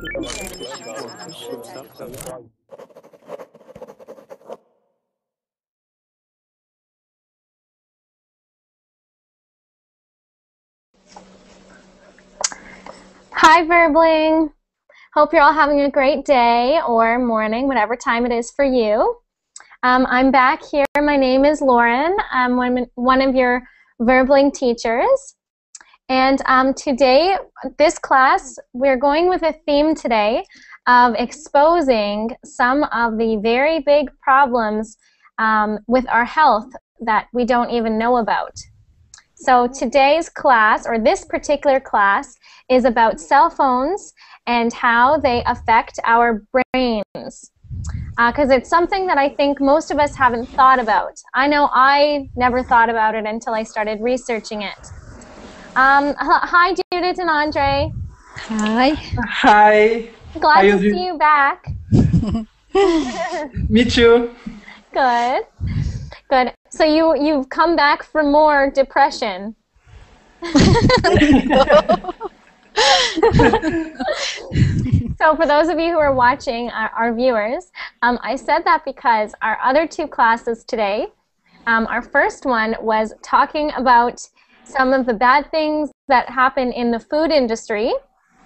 Hi, Verbling. Hope you're all having a great day or morning, whatever time it is for you. I'm back here. My name is Lauren. I'm one of your Verbling teachers. And today, this class, we're going with a theme today of exposing some of the very big problems with our health that we don't even know about. So today's class, or this particular class, is about cell phones and how they affect our brains. Because it's something that I think most of us haven't thought about. I know I never thought about it until I started researching it. Hi, Judith and Andre. Hi. Hi. Glad to see you back. Me too. Good. Good. So you've come back for more depression. So for those of you who are watching, our viewers, I said that because our other two classes today, our first one was talking about some of the bad things that happen in the food industry.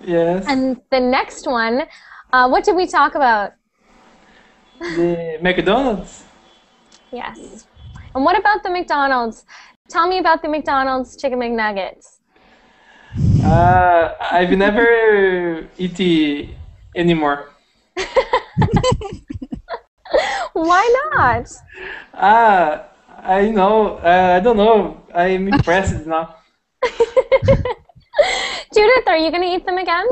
Yes. And the next one, what did we talk about? The McDonald's. Yes. And what about the McDonald's? Tell me about the McDonald's Chicken McNuggets. I've never eaten anymore. Why not? I know. I don't know. I'm impressed now. Judith, are you going to eat them again?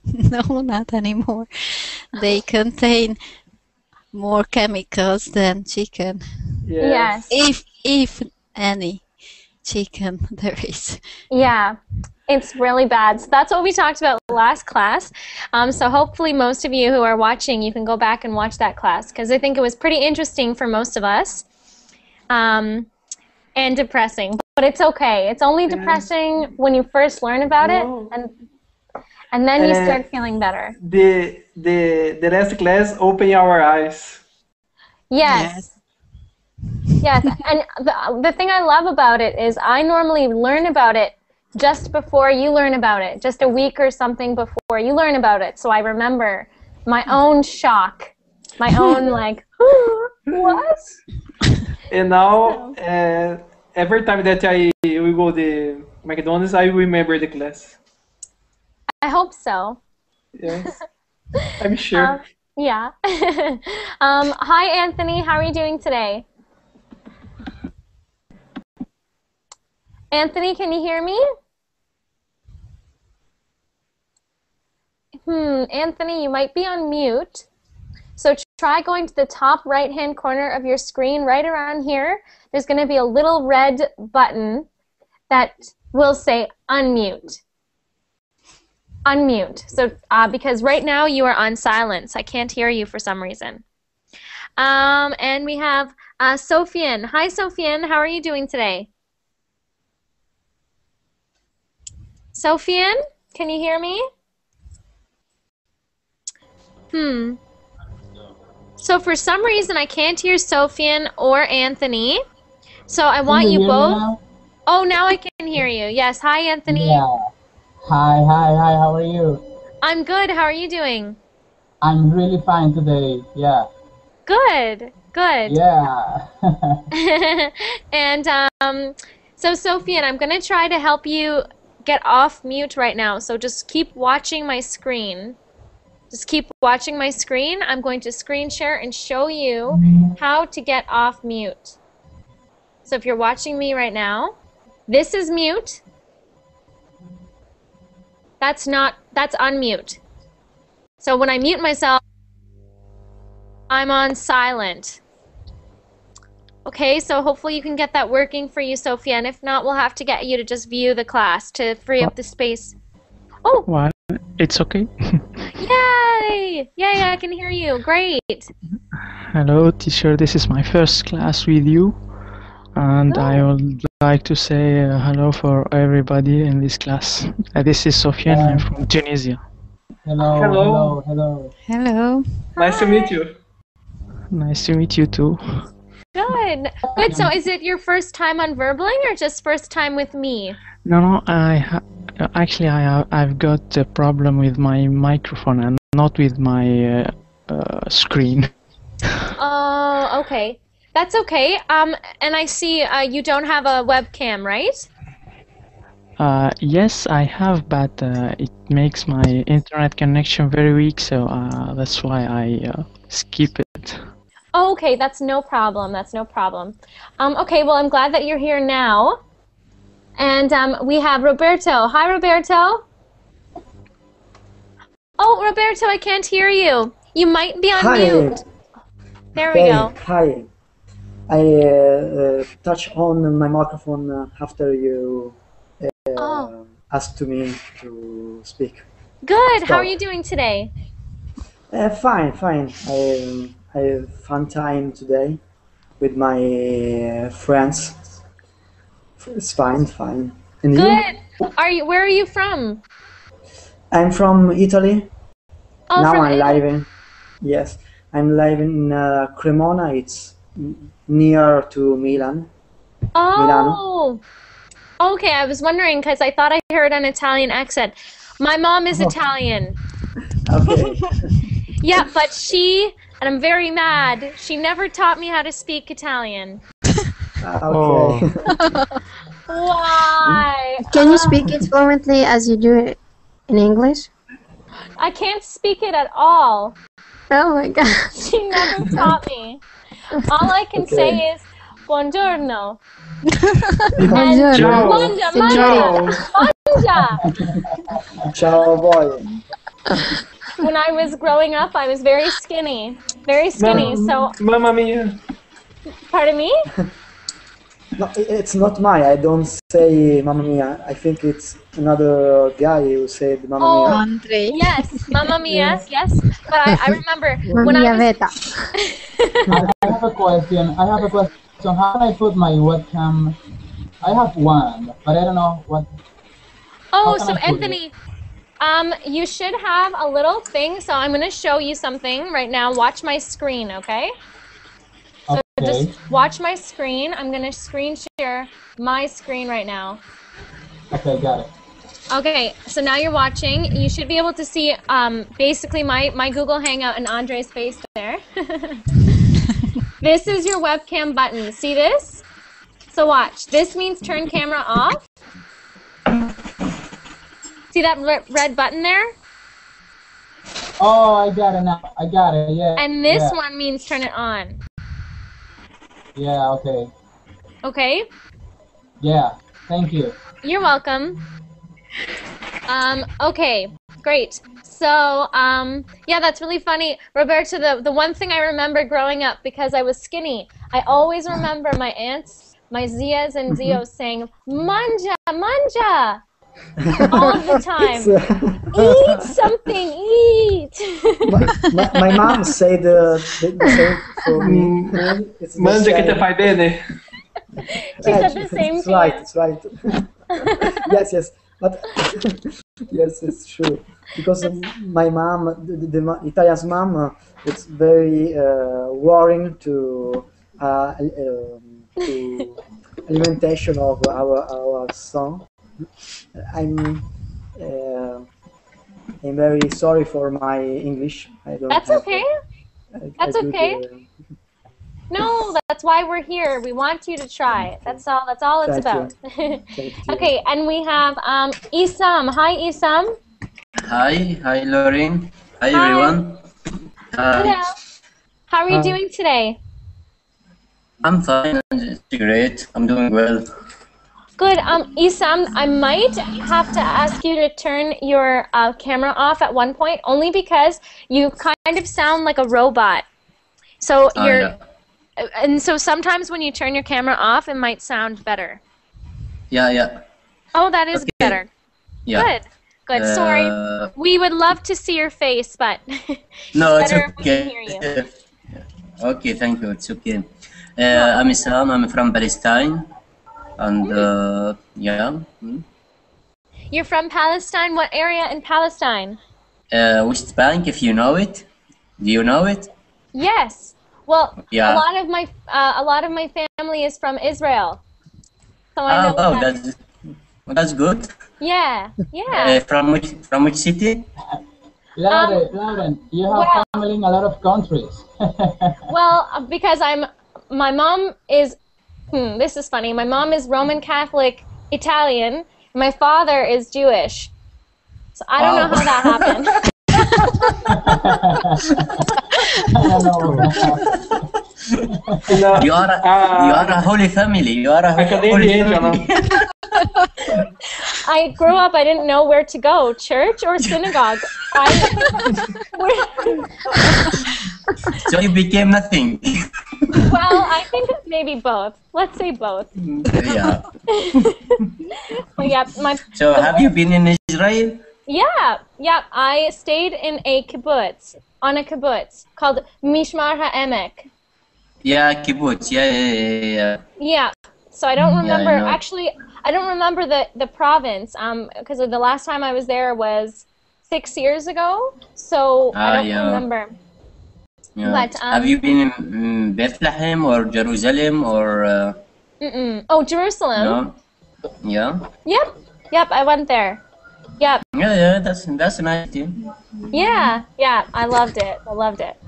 No, not anymore. They contain more chemicals than chicken. Yes. If any chicken there is. Yeah, it's really bad. So that's what we talked about last class. So hopefully most of you who are watching, you can go back and watch that class because I think it was pretty interesting for most of us. And depressing, but it's okay. It's only depressing when you first learn about it, and then you start feeling better. The last class opened our eyes. Yes. Yes, and the thing I love about it is I normally learn about it just before you learn about it, just a week or something before you learn about it. So I remember my own shock, my own like, what? And now, every time that we go to McDonald's, I remember the class. I hope so. Yes, I'm sure. Yeah. Hi, Anthony. How are you doing today? Anthony, can you hear me? Anthony, you might be on mute. So try going to the top right-hand corner of your screen, right around here. There's going to be a little red button that will say unmute. Unmute. So because right now you are on silence. I can't hear you for some reason. And we have Sofian. Hi, Sofian. How are you doing today? Sofian, can you hear me? So for some reason I can't hear Sofian or Anthony. So I want you both. Oh, now I can hear you. Yes. Hi, Anthony. Yeah. Hi. How are you? I'm good. How are you doing? I'm really fine today. Yeah. Good. Good. Yeah. And so Sofian, I'm going to try to help you get off mute right now. So just keep watching my screen. Just keep watching my screen. I'm going to screen share and show you how to get off mute. So if you're watching me right now, this is mute. That's unmute. So when I mute myself, I'm on silent. Okay, so hopefully you can get that working for you, Sophia, and if not, we'll have to get you to just view the class to free up the space. Oh! Well, it's okay. Yay! Yay, I can hear you. Great. Hello, teacher. This is my first class with you. And I would like to say hello for everybody in this class. This is Sofiane. I'm from Tunisia. Hello, Hello. hello, hello. Hello. Nice to meet you. Nice to meet you too. Good. Good. So is it your first time on Verbling or just first time with me? No, actually I've got a problem with my microphone and not with my screen. Oh, okay. That's okay. And I see you don't have a webcam, right? Yes, I have, but it makes my internet connection very weak, so that's why I skip it. Oh, okay, that's no problem. That's no problem. Okay, well, I'm glad that you're here now. And we have Roberto. Hi, Roberto. Oh, Roberto, I can't hear you. You might be on Hi. mute. There we Hey, go. hi. I touch on my microphone after you Oh, asked to me to speak. good. How are Stop. you doing today? Fine, fine. I have fun time today with my friends. It's fine, fine. And you? Good. Where are you from? I'm from Italy. Oh, Now from I'm Italy. living. Yes, I'm living in Cremona. It's near to Milan. Oh, okay. I was wondering because I thought I heard an Italian accent. My mom is Italian. Okay. Yeah, but and I'm very mad, she never taught me how to speak Italian. Okay. Why? Can you speak it fluently as you do it in English? I can't speak it at all. Oh my god. She never taught me. All I can say is buongiorno. Buongiorno. Ciao. Mangia, Ciao. mangia. Ciao, boy. When I was growing up, I was very skinny. Very skinny, so, Mamma mia. pardon me? No, it's not mine. I don't say Mamma Mia. I think it's another guy who said Mamma Oh, Mia. Andre. yes, Mamma Mia, yes. But I remember when Mamma I was... Veta. I have a question. How can I put my webcam? I have one, but I don't know what. Oh, How can so I put it? Anthony, you should have a little thing. So I'm going to show you something right now. Watch my screen, okay? So Okay. just watch my screen. I'm going to screen share my screen right now. Okay, got it. Okay, so now you're watching. You should be able to see basically my Google Hangout and Andre's face there. This is your webcam button. See this? So watch. This means turn camera off. See that red button there? Oh, I got it now. I got it. Yeah. And this yeah. one means turn it on. Yeah. Okay. Okay? Yeah. Thank you. You're welcome. Okay, great. So, yeah, that's really funny. Roberto, the one thing I remember growing up, because I was skinny, I always remember my aunts, my Zias and Zios saying, manja, manja, all the time. Eat something, eat. My mom said the same for me. It's the Mangia che same. te fai bene. She said the same It's thing. right. It's right. Yes, yes. But yes, it's true. Because my mom, the Italian's mom, it's very worrying to alimentation of our son. I'm I'm very sorry for my English. I don't. That's have okay. a That's good, okay. No, that's why we're here. We want you to try. That's all it's Thank about. Thank you. Okay, and we have Isam. Hi, Isam. Hi Lauren. Hi Hi. everyone. Hello. How are you Hi. doing today? I'm fine. It's great. I'm doing well. Good. Isam, I might have to ask you to turn your camera off at one point, only because you kind of sound like a robot. So and so sometimes when you turn your camera off, it might sound better. Yeah. Oh, that is Okay. better. Yeah. Good. Sorry. We would love to see your face, but No, it's better if we okay. can hear you. Okay, thank you. It's okay. I'm Isam. I'm from Palestine, and yeah. You're from Palestine? What area in Palestine? West Bank, if you know it. Do you know it? Yes. Well, Yeah. a lot of my family is from Israel, so I know. Oh, that's good. Yeah, yeah. From which city? Lauren, you have family in a lot of countries. Well, because my mom is. This is funny. My mom is Roman Catholic Italian. And my father is Jewish. So I don't know how that happened. You are a holy family. You are a holy family. I grew up, I didn't know where to go, church or synagogue. So you became nothing. Well, I think maybe both. Let's say both. Yeah. Well, yeah, So have you been in Israel? Yeah. I stayed in a kibbutz, on a kibbutz called Mishmar HaEmek. Yeah, kibbutz. Yeah. Yeah. So I don't remember. I know. Actually, I don't remember the province. Because the last time I was there was 6 years ago. So I don't remember. Yeah. But have you been in Bethlehem or Jerusalem or? Oh, Jerusalem. No. Yeah. Yep. I went there. Yep. Yeah. That's nice too. Yeah. I loved it.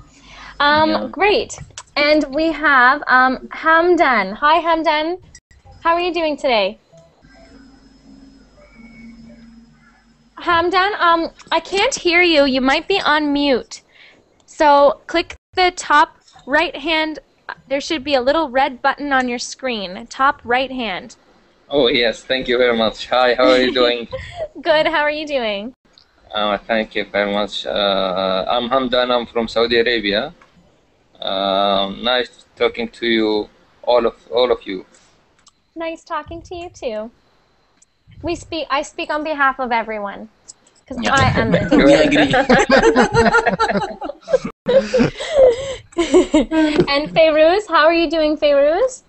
Great. And we have Hamdan. Hi, Hamdan. How are you doing today? Hamdan, I can't hear you. You might be on mute. So click the top right hand. There should be a little red button on your screen. Top right hand. Oh, yes. Thank you very much. Hi, how are you doing? Good. How are you doing? Thank you very much. I'm Hamdan. I'm from Saudi Arabia. Nice talking to you, all of you. Nice talking to you too. I speak on behalf of everyone. Because I am. We agree. And Feiruz, how are you doing, Feiruz?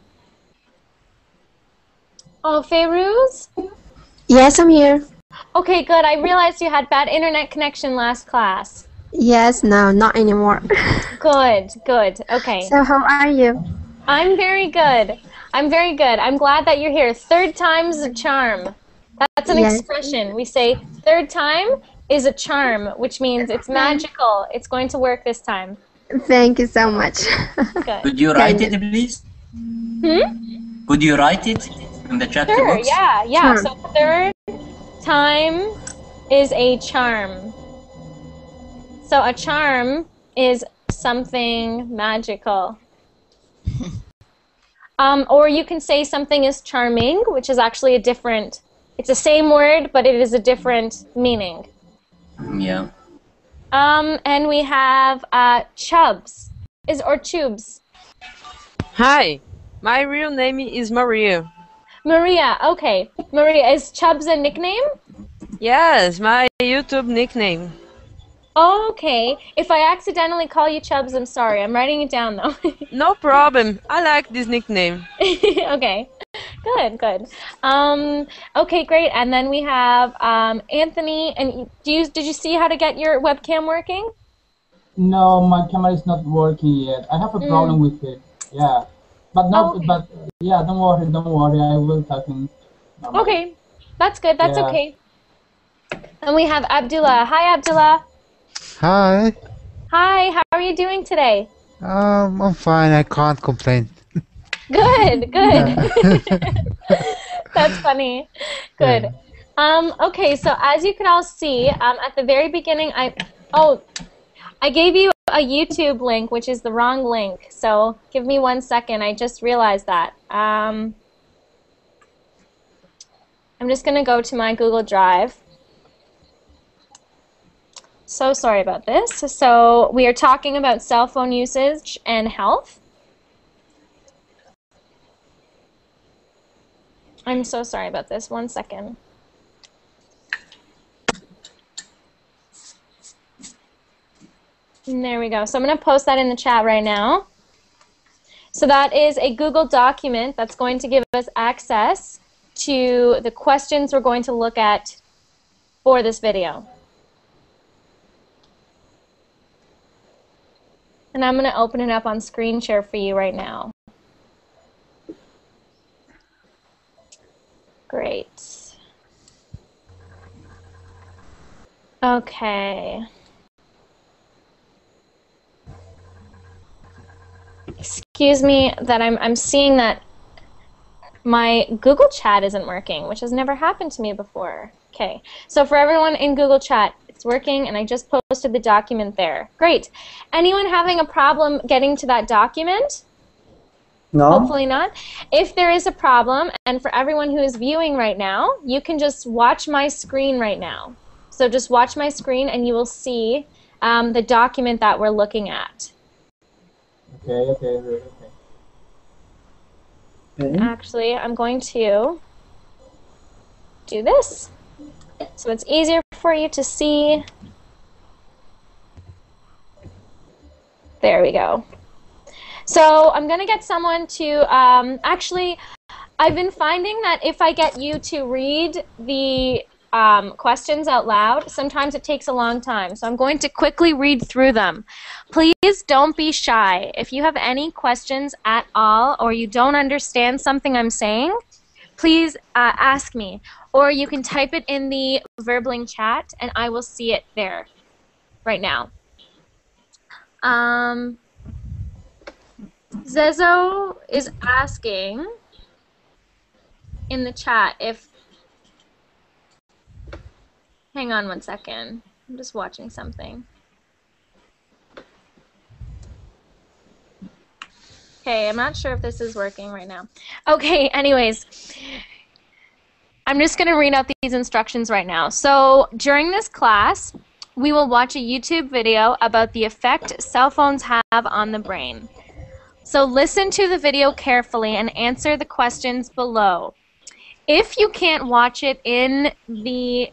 Oh, Feiruz? Yes, I'm here. Okay, good. I realized you had bad internet connection last class. Yes, no, not anymore. Good. Okay. So how are you? I'm very good. I'm glad that you're here. Third time's a charm. That's an expression. We say third time is a charm, which means it's magical. It's going to work this time. Thank you so much. Good. Could you write it, please? Could you write it in the chat Sure, box? yeah. Sure. So third time is a charm. So a charm is something magical. Or you can say something is charming, which is actually it's the same word, but it is a different meaning. Yeah. And we have Chubs, or Tubes. Hi, my real name is Maria. Maria, okay. Maria, is Chubs a nickname? Yes, my YouTube nickname. Oh, okay. If I accidentally call you Chubs, I'm sorry. I'm writing it down, though. No problem. I like this nickname. Okay. Good. Okay, great. And then we have Anthony. And did you see how to get your webcam working? No, my camera is not working yet. I have a problem with it. Yeah. But no, okay. But yeah, don't worry. I will talk in. Okay. That's good. That's okay. And we have Abdullah. Hi, Abdullah. Hi. Hi, how are you doing today? I'm fine. I can't complain. Good. That's funny. Good. Okay, so as you can all see, at the very beginning, I gave you a YouTube link, which is the wrong link. So give me 1 second. I just realized that. I'm just going to go to my Google Drive. So sorry about this. So we are talking about cell phone usage and health. I'm so sorry about this. 1 second. And there we go. So I'm going to post that in the chat right now. So that is a Google document that's going to give us access to the questions we're going to look at for this video. And I'm going to open it up on screen share for you right now. Great. Okay. Excuse me that I'm seeing that my Google Chat isn't working, which has never happened to me before. Okay, so for everyone in Google Chat, it's working, and I just posted the document there. Great. Anyone having a problem getting to that document? No. Hopefully not. If there is a problem, and for everyone who is viewing right now, you can just watch my screen right now. So just watch my screen, and you will see the document that we're looking at. Okay. Actually, I'm going to do this so it's easier for you to see. There we go. So I'm going to get someone to, actually, I've been finding that if I get you to read the questions out loud, sometimes it takes a long time. So I'm going to quickly read through them. Please don't be shy. If you have any questions at all or you don't understand something I'm saying, please ask me. Or you can type it in the Verbling chat and I will see it there right now. Zezo is asking in the chat if... Hang on one second. I'm just watching something. Okay, I'm not sure if this is working right now. Okay, anyways. I'm just going to read out these instructions right now. So during this class, we will watch a YouTube video about the effect cell phones have on the brain. So listen to the video carefully and answer the questions below. If you can't watch it in the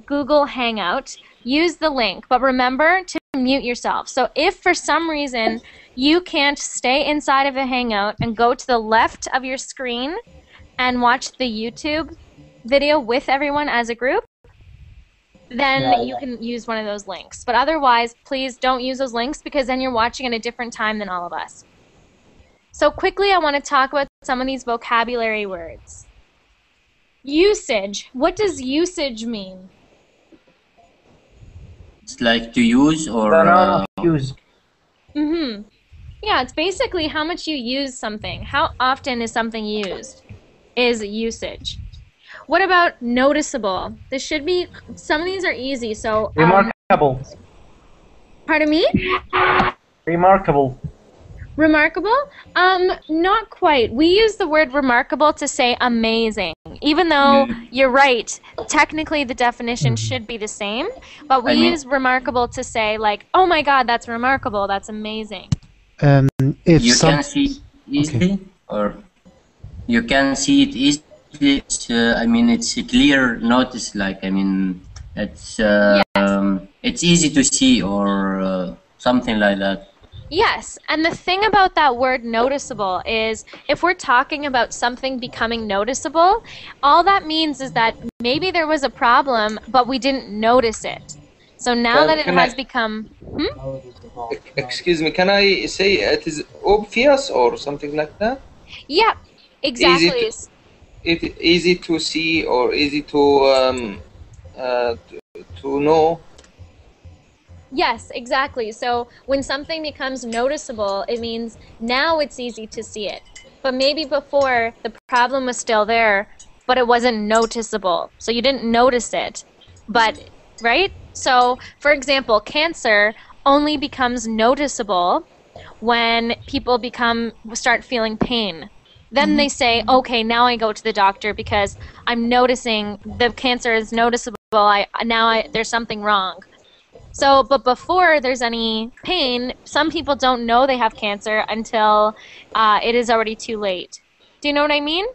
Google Hangout, use the link, but remember to mute yourself. So if for some reason you can't stay inside of a Hangout and go to the left of your screen and watch the YouTube video with everyone as a group, then you can use one of those links. But otherwise, please don't use those links because then you're watching at a different time than all of us. So quickly, I want to talk about some of these vocabulary words. Usage. What does usage mean? It's like to use or use. Mm-hmm. Yeah, it's basically how much you use something. How often is something used is usage. What about noticeable? This should be, some of these are easy, so... Remarkable. Pardon me? Remarkable. Remarkable? Not quite. We use the word remarkable to say amazing. Even though you're right, technically the definition should be the same, but we use remarkable to say like, oh my god, that's remarkable, that's amazing. If you can see it easily, or you can see it easily. It's, I mean, it's a clear notice. Like, I mean, it's it's easy to see, or something like that. Yes, and the thing about that word noticeable is if we're talking about something becoming noticeable, all that means is that maybe there was a problem, but we didn't notice it. So now that it has become... Excuse me, can I say it is obvious or something like that? Yeah, exactly. Easy to see or easy to know. Yes, exactly. So when something becomes noticeable, it means now it's easy to see it. But maybe before, the problem was still there, but it wasn't noticeable. So you didn't notice it. But, right? So, for example, cancer only becomes noticeable when people start feeling pain. Then they say, okay, now I go to the doctor because I'm noticing the cancer is noticeable. There's something wrong. So, but before there's any pain, some people don't know they have cancer until it is already too late. Do you know what I mean?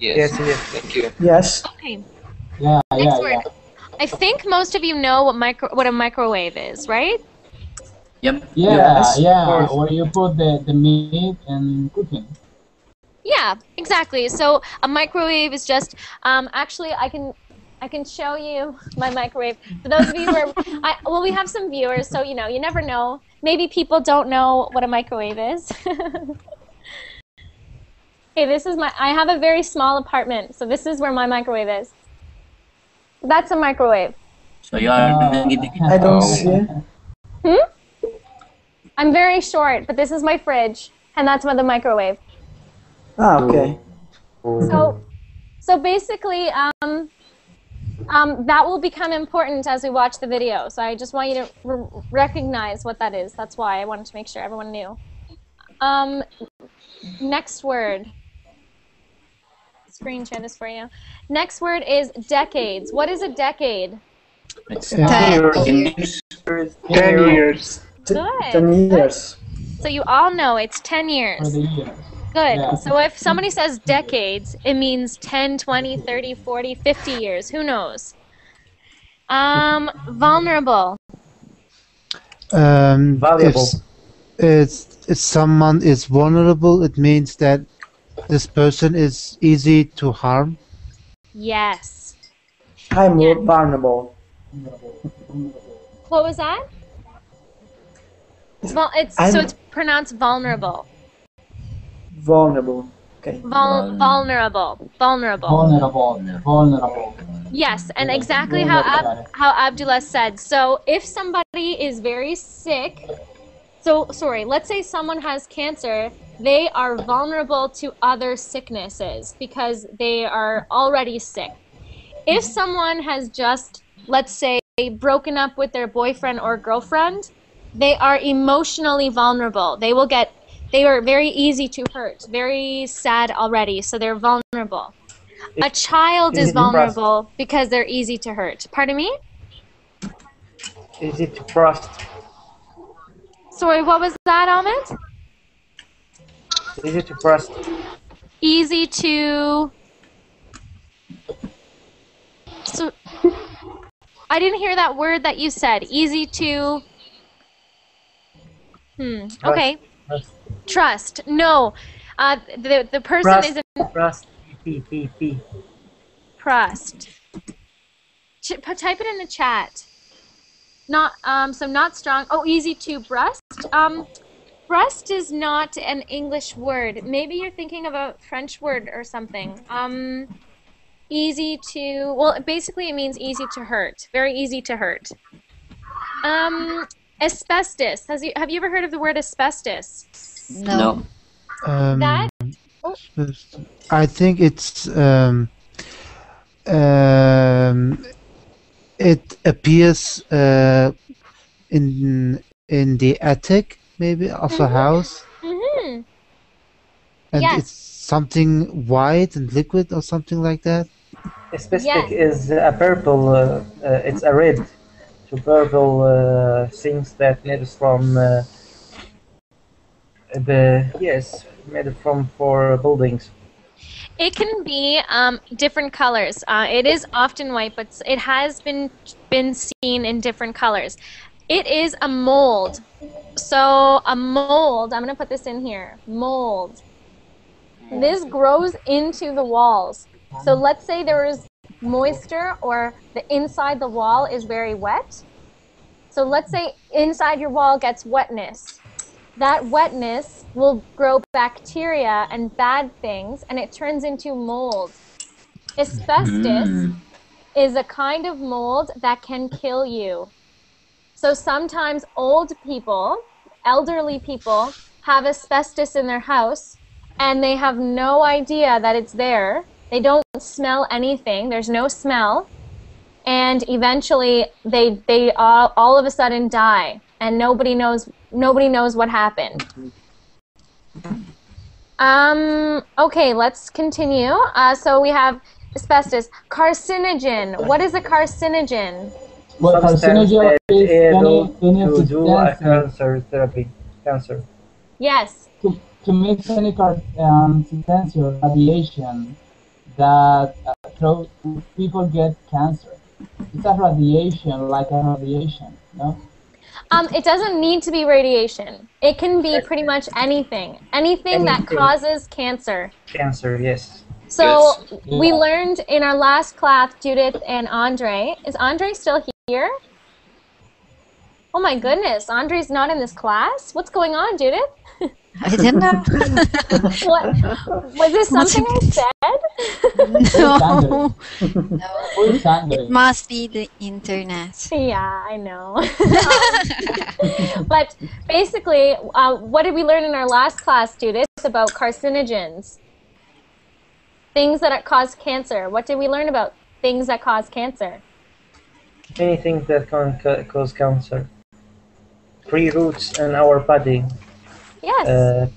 Yes. Thank you. Yes. Okay. Yeah. Next word. I think most of you know what a microwave is, right? Yep. Yeah. Where you put the meat and cooking. Yeah, exactly. So a microwave is just, actually I can I can show you my microwave. For those of you who are, well, we have some viewers, so you know, you never know. Maybe people don't know what a microwave is. Okay, this is I have a very small apartment, so this is where my microwave is. That's a microwave. So you are doing it again? I don't see. I'm very short, but this is my fridge, and that's the microwave. Ah, okay. So basically, that will become important as we watch the video. So I just want you to recognize what that is. That's why I wanted to make sure everyone knew. Next word. Screen share this for you. Next word is decades. What is a decade? It's 10 years. 10 years. Good. 10 years. So you all know it's 10 For years. the year. Good. Yeah. So if somebody says decades, it means 10, 20, 30, 40, 50 years. Who knows? Vulnerable. Valuable. If someone is vulnerable, it means that this person is easy to harm. Yes. I'm vulnerable. What was that? Well, so it's pronounced vulnerable. Vulnerable. Okay. Vulnerable. Vulnerable. Yes, and exactly how Abdullah said. So if somebody is very sick, let's say someone has cancer, they are vulnerable to other sicknesses because they are already sick. If someone has just, let's say, broken up with their boyfriend or girlfriend, they are emotionally vulnerable. They are very easy to hurt, very sad already, so they're vulnerable. A child is vulnerable because they're easy to hurt. Pardon me? Easy to trust. Sorry, what was that, Ahmed? Easy to trust. Easy to... So, I didn't hear that word that you said. Easy to... Okay. Trust. No. The person isn't... Trust. Trust. Type it in the chat. Not so not strong. Oh, easy to breast. Breast is not an English word. Maybe you're thinking of a French word or something. Easy to, well, basically it means easy to hurt. Very easy to hurt. Asbestos. Have you ever heard of the word asbestos? No. That? I think it's it appears in the attic maybe of a house, Mm-hmm. and Yes. it's something white and liquid or something like that. Specific is a purple. It's a red to purple things that made from made from for buildings. It can be different colors. It is often white, but it has been seen in different colors. It is a mold. So a mold, I'm going to put this in here, mold. This grows into the walls. So let's say there is moisture or the inside the wall is very wet. So let's say inside your wall gets wetness. That wetness will grow bacteria and bad things, and it turns into mold. Asbestos is a kind of mold that can kill you. So sometimes old people, elderly people, have asbestos in their house, and they have no idea that it's there. They don't smell anything. There's no smell. And eventually they all of a sudden die, and nobody knows what happened. Okay, let's continue. So we have asbestos. Carcinogen. What is a carcinogen? Well, carcinogen is any to do a substance cancer therapy. Cancer. Yes. to mix any substance or radiation that people get cancer. It's a radiation, like a radiation, no? It doesn't need to be radiation. It can be pretty much anything. Anything that causes cancer. Cancer, yes. So Yes. we learned in our last class, Judith and Andre. Is Andre still here? Oh my goodness, Andre's not in this class? What's going on, Judith? I don't know. What? Was this something I said? No. Who's angry? It must be the internet. Yeah, I know. But basically, what did we learn in our last class, Judith, about carcinogens? Things that cause cancer. What did we learn about things that cause cancer? Many things that can cause cancer. Free roots in our body. Yes.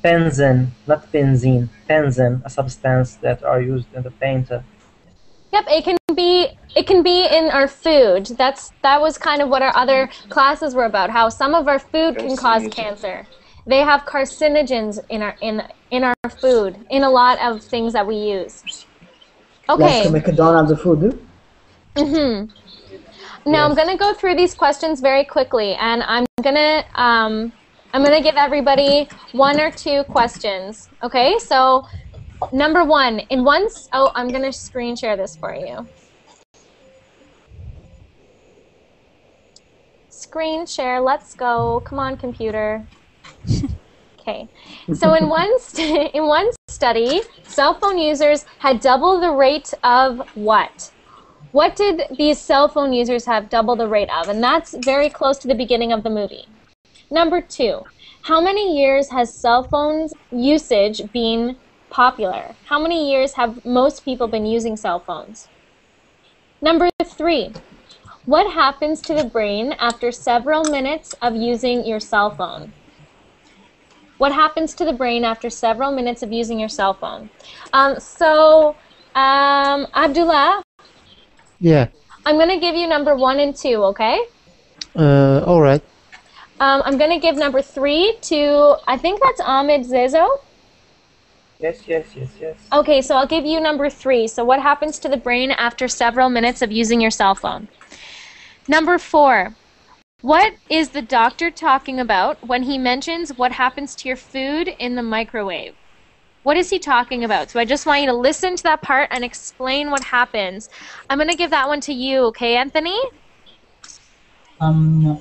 Benzene, not benzene. Benzene, a substance that are used in the painter. Yep, it can be in our food. That was kind of what our other classes were about. How some of our food can cause cancer. They have carcinogens in our food, in a lot of things that we use. Okay. Like McDonald's food. Mhm. Now I'm gonna go through these questions very quickly, and I'm gonna give everybody 1 or 2 questions. Okay, so number 1, I'm gonna screen share this for you. Screen share, let's go. Come on, computer. Okay, so in one study, cell phone users had double the rate of what? What did these cell phone users have double the rate of? And that's very close to the beginning of the movie. Number 2, how many years has cell phones usage been popular? How many years have most people been using cell phones? Number 3, what happens to the brain after several minutes of using your cell phone? What happens to the brain after several minutes of using your cell phone? Abdullah, Yeah. I'm going to give you number 1 and 2, okay? All right. I'm going to give number 3 to, I think that's Ahmed Zezo. Yes. Okay, so I'll give you number 3. So what happens to the brain after several minutes of using your cell phone? Number 4, what is the doctor talking about when he mentions what happens to your food in the microwave? What is he talking about? So I just want you to listen to that part and explain what happens. I'm going to give that one to you, okay, Anthony? Mine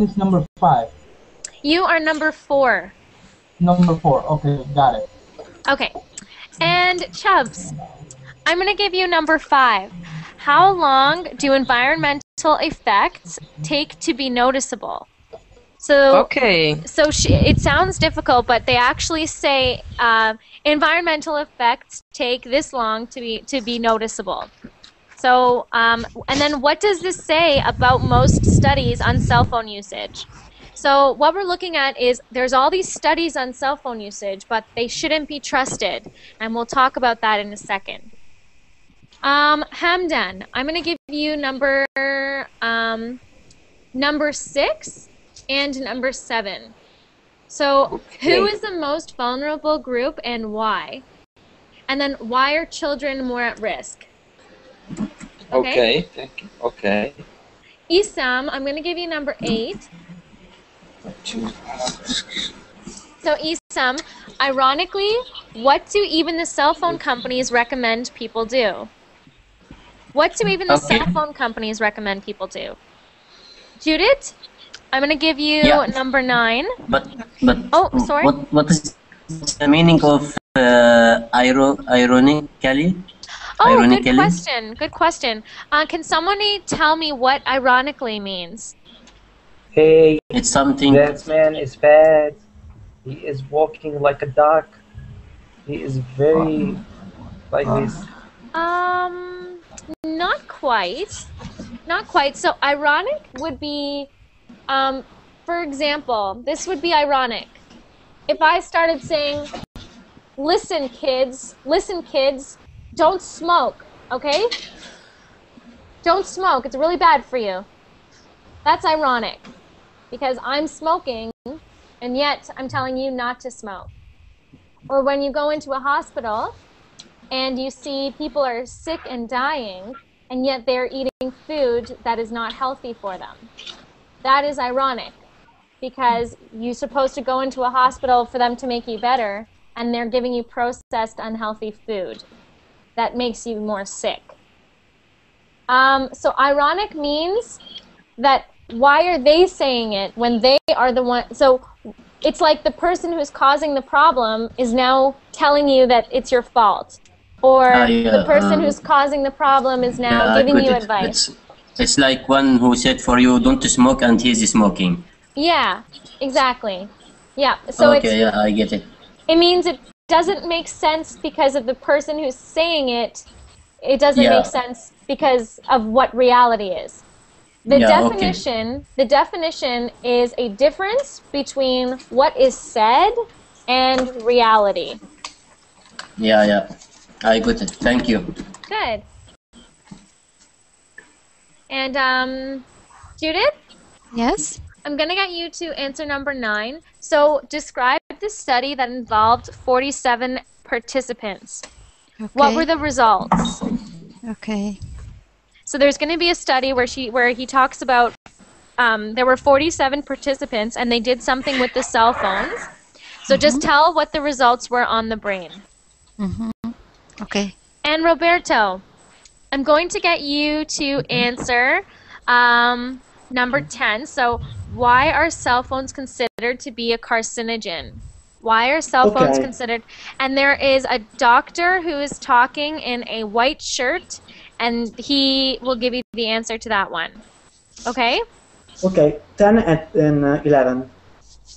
is number 5. You are number 4. Number 4. Okay, got it. Okay. And Chubbs, I'm going to give you number 5. How long do environmental effects take to be noticeable? So, Okay. So it sounds difficult, but they actually say environmental effects take this long to be noticeable. So, and then what does this say about most studies on cell phone usage? So what we're looking at is there's all these studies on cell phone usage, but they shouldn't be trusted, and we'll talk about that in a second. Hamdan, I'm going to give you number 6 and number 7. So who is the most vulnerable group and why? And then why are children more at risk? Okay, thank you. Okay. Isam, I'm going to give you number 8. So Isam, ironically, what do even the cell phone companies recommend people do? What do even the cell phone companies recommend people do? Judith, I'm going to give you number 9. But oh, sorry. What is the meaning of ironically? Oh, ironically? good question. Good question. Can somebody tell me what ironically means? Hey, it's something. That man is bad. He is walking like a duck. He is very like this. Not quite. Not quite. So ironic would be, for example, this would be ironic. If I started saying, listen kids, don't smoke, okay? Don't smoke, it's really bad for you. That's ironic, because I'm smoking, and yet I'm telling you not to smoke. Or when you go into a hospital, and you see people are sick and dying, and yet they're eating food that is not healthy for them. That is ironic, because you're supposed to go into a hospital for them to make you better, and they're giving you processed unhealthy food that makes you more sick. So ironic means that why are they saying it when they are the one? So it's like the person who's causing the problem is now telling you that it's your fault. Or the person who's causing the problem is now giving you advice. It's like one who said for you don't to smoke and he's smoking. Yeah, exactly. Yeah, so okay, yeah, I get it. It means it doesn't make sense because of the person who's saying it. It doesn't make sense because of what reality is. The definition is a difference between what is said and reality. Yeah, I got it. Thank you. Good. And Judith? Yes? I'm going to get you to answer number 9. So describe the study that involved 47 participants. Okay. What were the results? Okay. So there's going to be a study where he talks about there were 47 participants and they did something with the cell phones. So just tell what the results were on the brain. Okay. And Roberto, I'm going to get you to answer number 10. So why are cell phones considered to be a carcinogen? Why are cell phones considered? And there is a doctor who is talking in a white shirt, and he will give you the answer to that one. Okay? Okay, 10 and 11,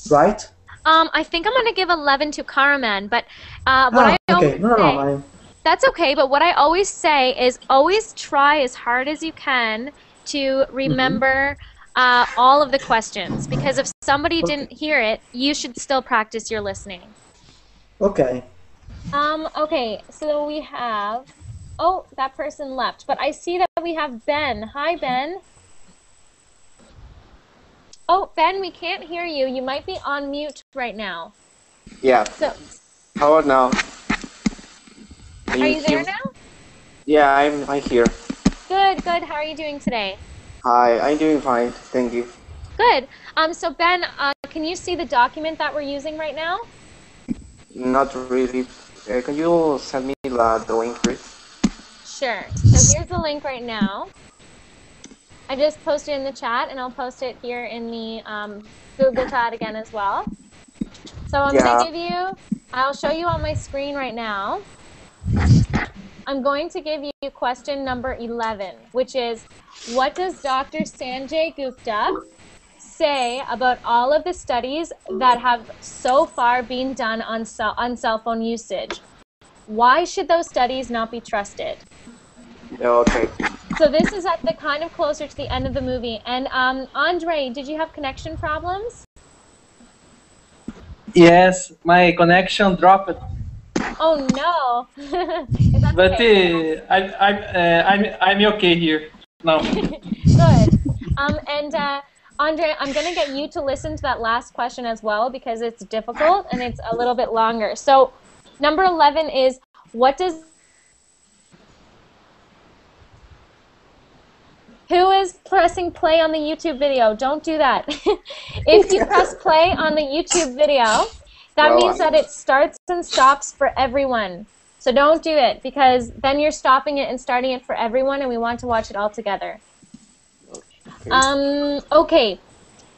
right? I think I'm going to give 11 to Karaman, but what I always say, that's okay, but what I always say is always try as hard as you can to remember all of the questions, because if somebody didn't hear it, you should still practice your listening. Okay. Okay, so we have, oh, that person left, but I see that we have Ben. Hi, Ben. Oh, Ben, we can't hear you. You might be on mute right now. Yeah. So, how about now? are you there now? Yeah, I'm here. Good, good. How are you doing today? Hi, I'm doing fine. Thank you. Good. So Ben, can you see the document that we're using right now? Not really. Can you send me the link, please? Sure. So here's the link right now. I just posted it in the chat, and I'll post it here in the Google chat again as well. So I'm going to give you, I'll show you on my screen right now. I'm going to give you question number 11, which is, what does Dr. Sanjay Gupta say about all of the studies that have so far been done on cell phone usage? Why should those studies not be trusted? Okay. So this is at the kind of closer to the end of the movie. And Andre, did you have connection problems? Yes, my connection dropped. Oh no! But I'm okay here now. Good. And Andre, I'm going to get you to listen to that last question as well, because it's difficult and it's a little bit longer. So number 11 is, what does... Who is pressing play on the YouTube video? Don't do that. If you press play on the YouTube video, that means that it starts and stops for everyone. So don't do it, because then you're stopping it and starting it for everyone, and we want to watch it all together. Okay.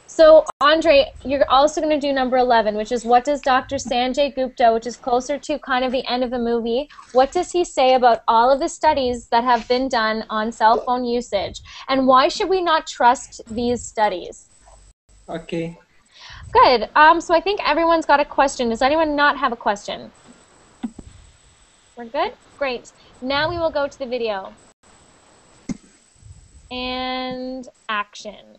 So, Andre, you're also going to do number 11, which is, what does Dr. Sanjay Gupta, which is closer to kind of the end of the movie, what does he say about all of the studies that have been done on cell phone usage? And why should we not trust these studies? Okay. Good. So I think everyone's got a question. Does anyone not have a question? We're good? Great. Now we will go to the video. And action.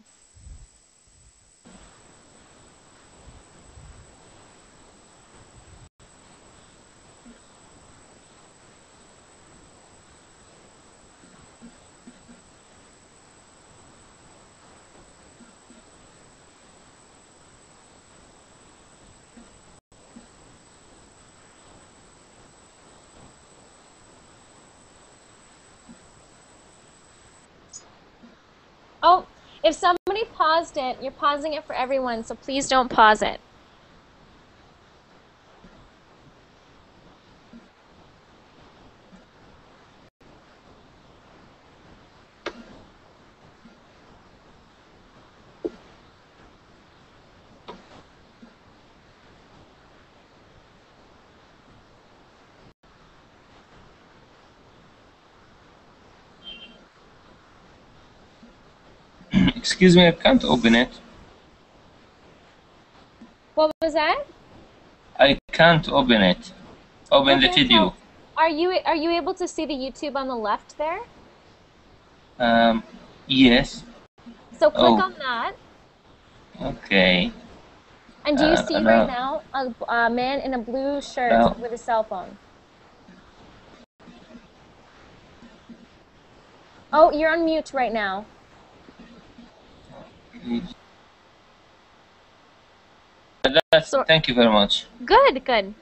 Oh, if somebody paused it, you're pausing it for everyone, so please don't pause it. Excuse me, I can't open it. What was that? I can't open it. Open the Okay, video. so are you able to see the YouTube on the left there? Yes. So click Oh. on that. Okay. And do you see no. right now a man in a blue shirt No. with a cell phone? Oh, you're on mute right now. Thank you very much. Good, good.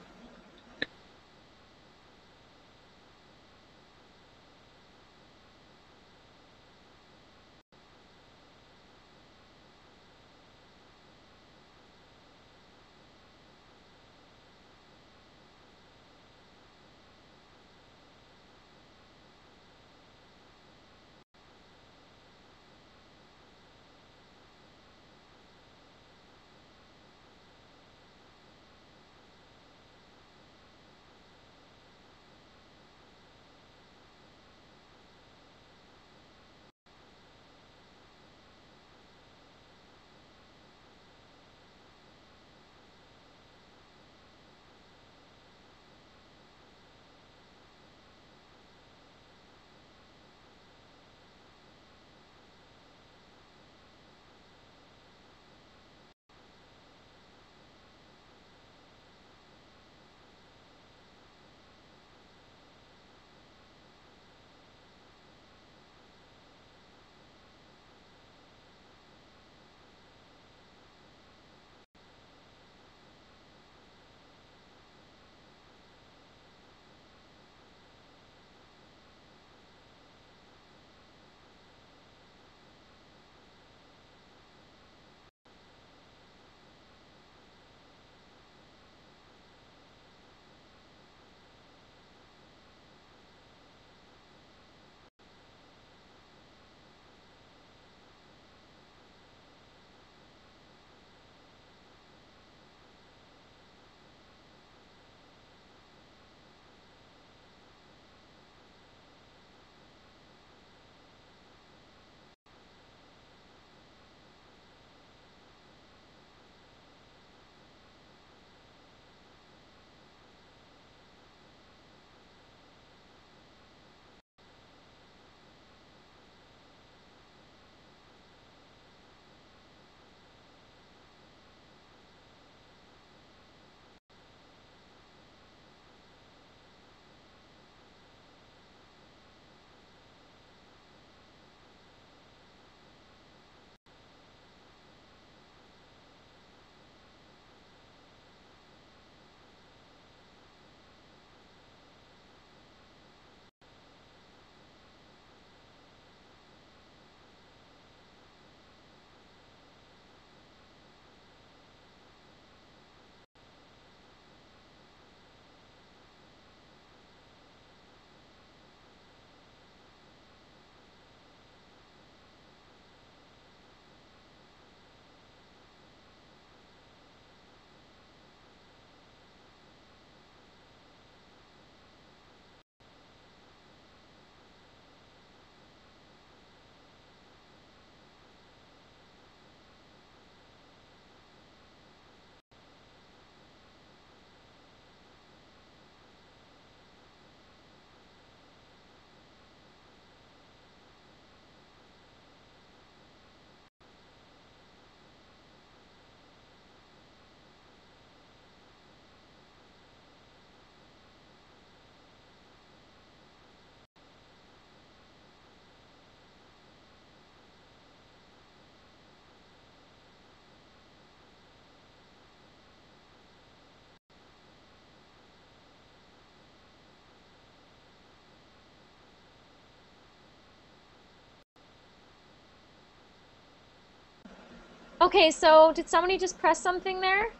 Okay, so did somebody just press something there?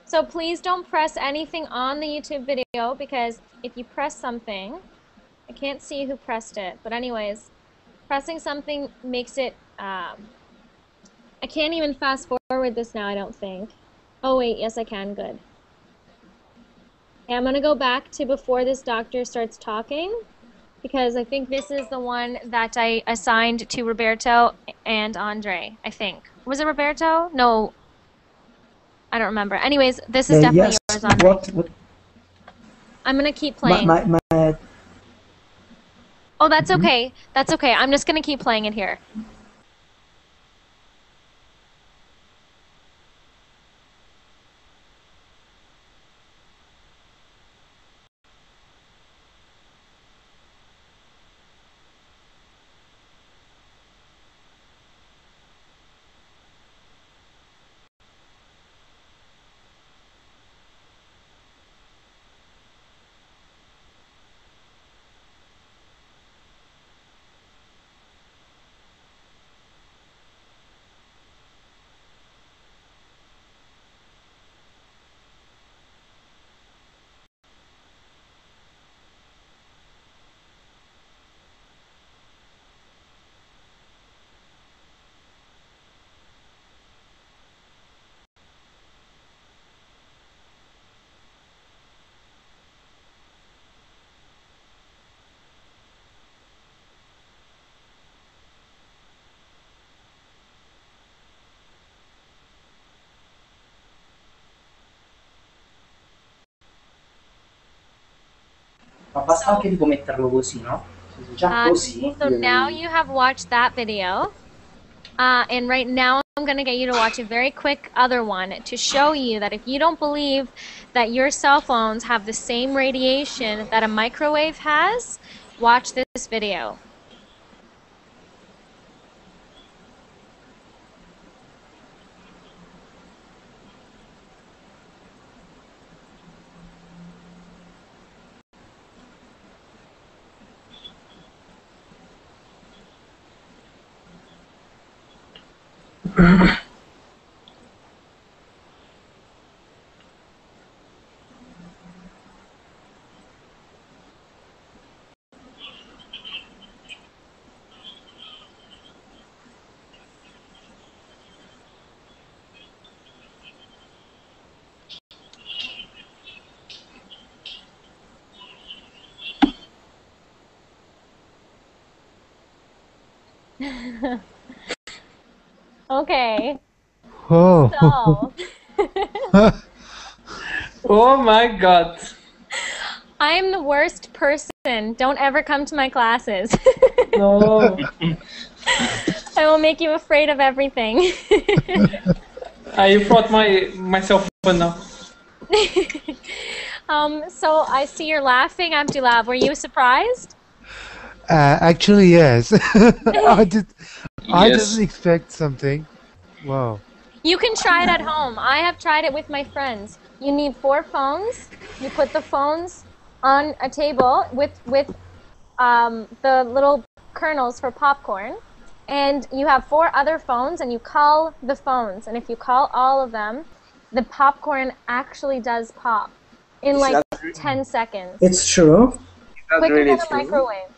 So please don't press anything on the YouTube video, because if you press something, I can't see who pressed it, but anyways, pressing something makes it, I can't even fast forward this now, I don't think. Oh wait, yes I can, good. Okay, I'm gonna go back to before this doctor starts talking. because I think this is the one that I assigned to Roberto and Andre, I think. Was it Roberto? No, I don't remember. Anyways, this is definitely Yes. yours, Andre. What? I'm going to keep playing. Oh, that's okay. That's okay. I'm just going to keep playing it here. Ma basta anche tipo metterlo così, no? Già così. So now you have watched that video. And right now I'm going to get you to watch a very quick other one to show you that if you don't believe that your cell phones have the same radiation that a microwave has, watch this video. Okay. Oh. So, Oh my god. I am the worst person. Don't ever come to my classes. No. I will make you afraid of everything. I brought my cell phone now. So I see you're laughing, Abdullah. Were you surprised? Actually, yes. I Yes. didn't expect something. Wow. You can try it at home. I have tried it with my friends. You need 4 phones. You put the phones on a table with the little kernels for popcorn, and you have 4 other phones, and you call the phones. And if you call all of them, the popcorn actually does pop in like 10 seconds. It's true. Quicker really than a true? microwave.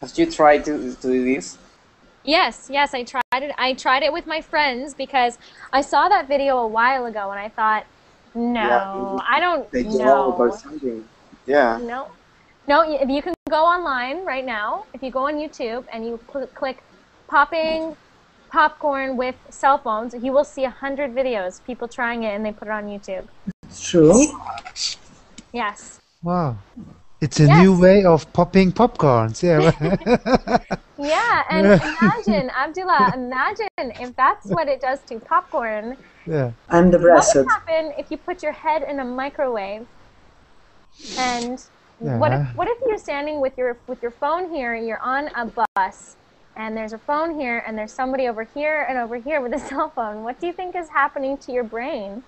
Have you tried to do this? Yes, I tried it. I tried it with my friends because I saw that video a while ago and I thought, no, I don't They know. know or something. Yeah. No, if you can go online right now, if you go on YouTube and you click popping popcorn with cell phones, you will see 100 videos, people trying it, and they put it on YouTube. It's true. Yes. Wow. It's a new way of popping popcorns. Yeah. Yeah, and imagine, Abdullah, imagine if that's what it does to popcorn. Yeah. I'm the What breast. would happen if you put your head in a microwave? And Yeah. what if you're standing with your phone here, you're on a bus, and there's a phone here, and there's somebody over here and over here with a cell phone? What do you think is happening to your brain?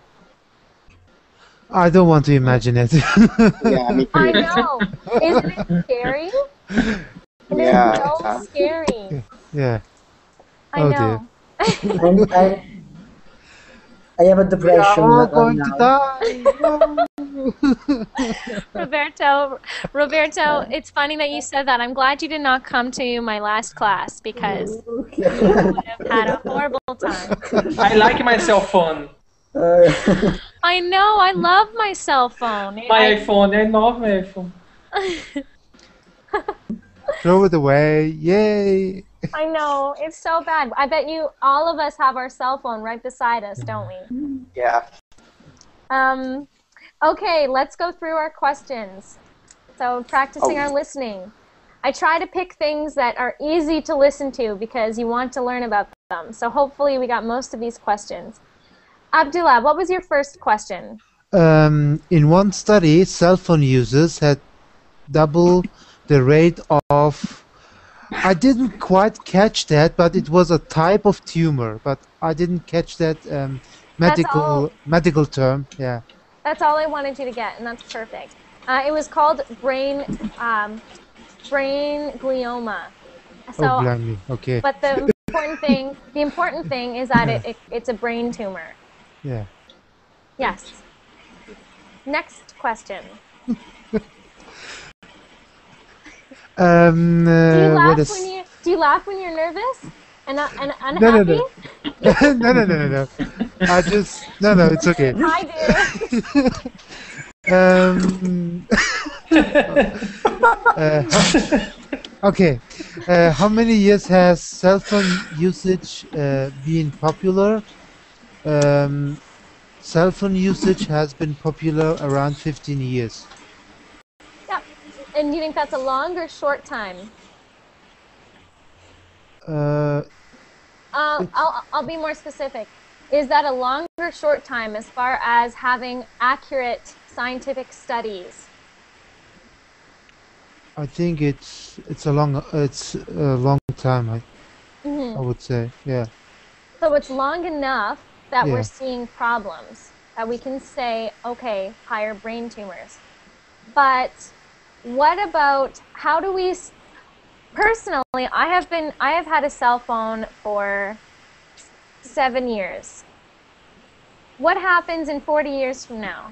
I don't want to imagine it. Yeah, me I too. know. Isn't it scary? It is Yeah. so scary. Yeah. I Oh know. dear. I have a depression. We are all right going now. to die. Roberto, it's funny that you said that. I'm glad you did not come to my last class because you would have had a horrible time. I like my cell phone. I know. I love my cell phone. My iPhone. I love my iPhone. Throw it away. Yay. I know, it's so bad. I bet you all of us have our cell phone right beside us, don't we? Yeah. Okay, let's go through our questions. So practicing our listening. I try to pick things that are easy to listen to because you want to learn about them. So hopefully we got most of these questions. Abdullah, what was your first question? In one study, cell phone users had double the rate of, I didn't quite catch that, but it was a type of tumor, but I didn't catch that medical term. Yeah. That's all I wanted you to get, and that's perfect. It was called brain glioma. So, oh, blimey. Okay. But the important thing is that it's a brain tumor. Yeah. Yes. Next question. Do you laugh when you're nervous and unhappy? No. I just no. It's okay. I do. Okay. How many years has cell phone usage been popular? Cell phone usage has been popular around 15 years. Yeah. And you think that's a long or short time? I'll be more specific. Is that a long or short time as far as having accurate scientific studies? I think it's a long time. I would say, yeah. So it's long enough that we're seeing problems, that we can say, okay, higher brain tumors. But what about, how do we, personally, I have had a cell phone for 7 years. What happens in 40 years from now?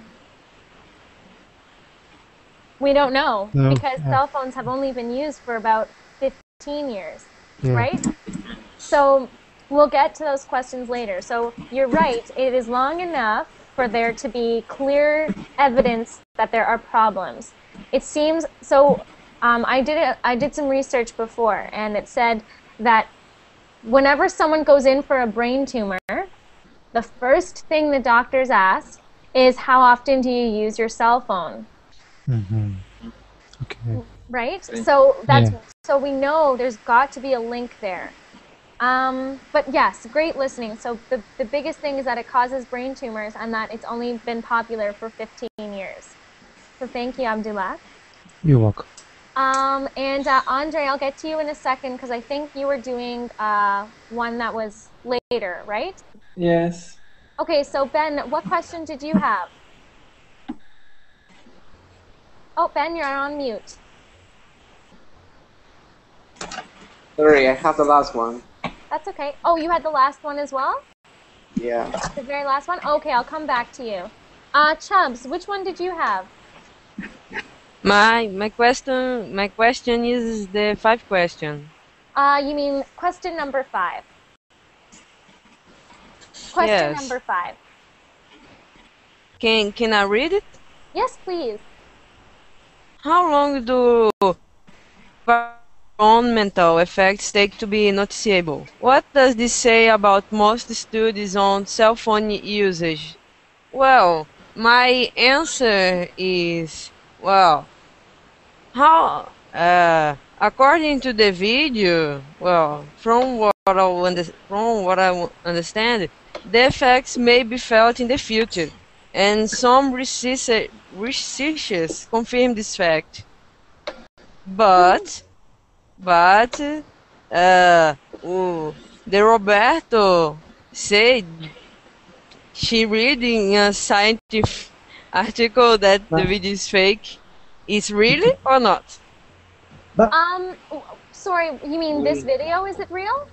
We don't know, because cell phones have only been used for about 15 years, right? So we'll get to those questions later. So you're right, it is long enough for there to be clear evidence that there are problems. It seems, so I did some research before, and it said that whenever someone goes in for a brain tumor, the first thing the doctors ask is, how often do you use your cell phone? Mm-hmm. Okay. Right? So that's so we know there's got to be a link there. But yes, great listening. So the biggest thing is that it causes brain tumors and that it's only been popular for 15 years. So thank you, Abdullah. You're welcome. And Andre, I'll get to you in a second because I think you were doing one that was later, right? Yes. Okay, so Ben, what question did you have? Oh, Ben, you're on mute. Sorry, I have the last one. That's okay. Oh, you had the last one as well? Yeah. The very last one? Okay, I'll come back to you. Chubbs, which one did you have? My question is the 5th question. You mean question number 5? Question number 5. Can I read it? Yes, please. How long do environmental effects take to be noticeable? What does this say about most studies on cell phone usage? Well, my answer is, well, according to the video, well, from what I understand, the effects may be felt in the future, and some researchers confirm this fact. But the Roberto said she reading a scientific article that the video is fake. Is really or not? Sorry, you mean this video? Is it real?